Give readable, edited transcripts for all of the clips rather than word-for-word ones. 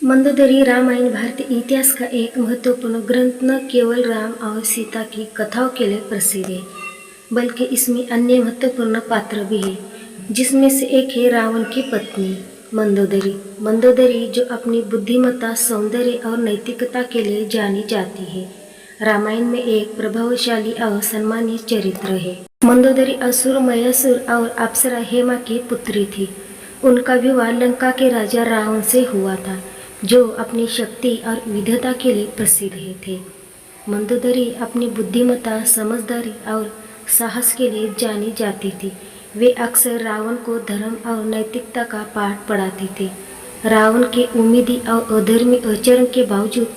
मंदोदरी रामायण भारतीय इतिहास का एक महत्वपूर्ण ग्रंथ न केवल राम और सीता की कथाओं के लिए प्रसिद्ध है, बल्कि इसमें अन्य महत्वपूर्ण पात्र भी है, जिसमें से एक है रावण की पत्नी मंदोदरी। मंदोदरी जो अपनी बुद्धिमत्ता, सौंदर्य और नैतिकता के लिए जानी जाती है, रामायण में एक प्रभावशाली और सम्मानित चरित्र है। मंदोदरी असुर, मयासुर और अप्सरा हेमा की पुत्री थी। उनका विवाह लंका के राजा रावण से हुआ था, जो अपनी शक्ति और विद्वता के लिए प्रसिद्ध थे। मंदोदरी अपनी बुद्धिमत्ता, समझदारी और साहस के लिए जानी जाती थी। वे अक्सर रावण को धर्म और नैतिकता का पाठ पढ़ाती थी। रावण के उम्मीदी और अधर्मी आचरण के बावजूद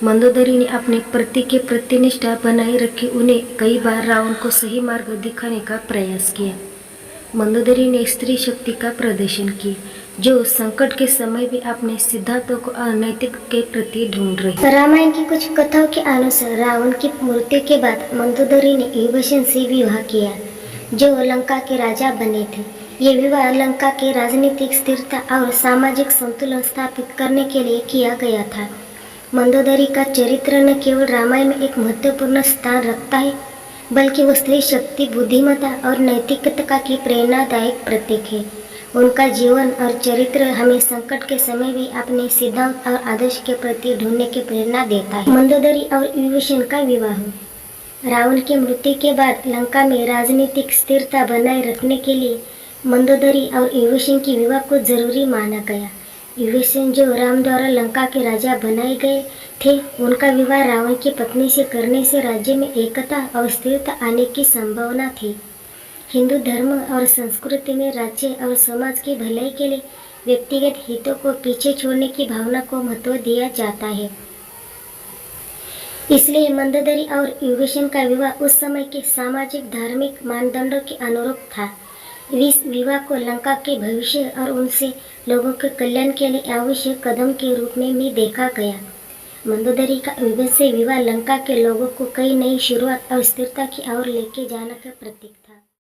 मंदोदरी ने अपने पति के प्रति निष्ठा बनाए रखी। उन्हें कई बार रावण को सही मार्ग दिखाने का प्रयास किया। मंदोदरी ने स्त्री शक्ति का प्रदर्शन किया, जो संकट के समय भी अपने सिद्धांतों को अनैतिक के प्रति ढूंढ रही। रामायण की कुछ कथाओं के अनुसार रावण की मृत्यु के बाद मंदोदरी ने विभीषण से विवाह किया, जो लंका के राजा बने थे। ये विवाह लंका के राजनीतिक स्थिरता और सामाजिक संतुलन स्थापित करने के लिए किया गया था। मंदोदरी का चरित्र न केवल रामायण में एक महत्वपूर्ण स्थान रखता है, बल्कि वो स्त्री शक्ति, बुद्धिमत्ता और नैतिकता की प्रेरणादायक प्रतीक है। उनका जीवन और चरित्र हमें संकट के समय भी अपने सिद्धांत और आदर्श के प्रति ढूंढने की प्रेरणा देता है। मंदोदरी और विभीषण का विवाह। रावण की मृत्यु के बाद लंका में राजनीतिक स्थिरता बनाए रखने के लिए मंदोदरी और विभीषण की विवाह को जरूरी माना गया। विभीषण, जो राम द्वारा लंका के राजा बनाए गए थे, उनका विवाह रावण की पत्नी से करने से राज्य में एकता और स्थिरता आने की संभावना थी। हिंदू धर्म और संस्कृति में राज्य और समाज की भलाई के लिए व्यक्तिगत हितों को पीछे छोड़ने की भावना को महत्व दिया जाता है। इसलिए मंदोदरी और विभीषण का विवाह उस समय के सामाजिक धार्मिक मानदंडों के अनुरूप था। इस विवाह को लंका के भविष्य और उनसे लोगों के कल्याण के लिए आवश्यक कदम के रूप में भी देखा गया। मंदोदरी का विभीषण से विवाह लंका के लोगों को कई नई शुरुआत और स्थिरता की ओर लेके जाने का प्रतीक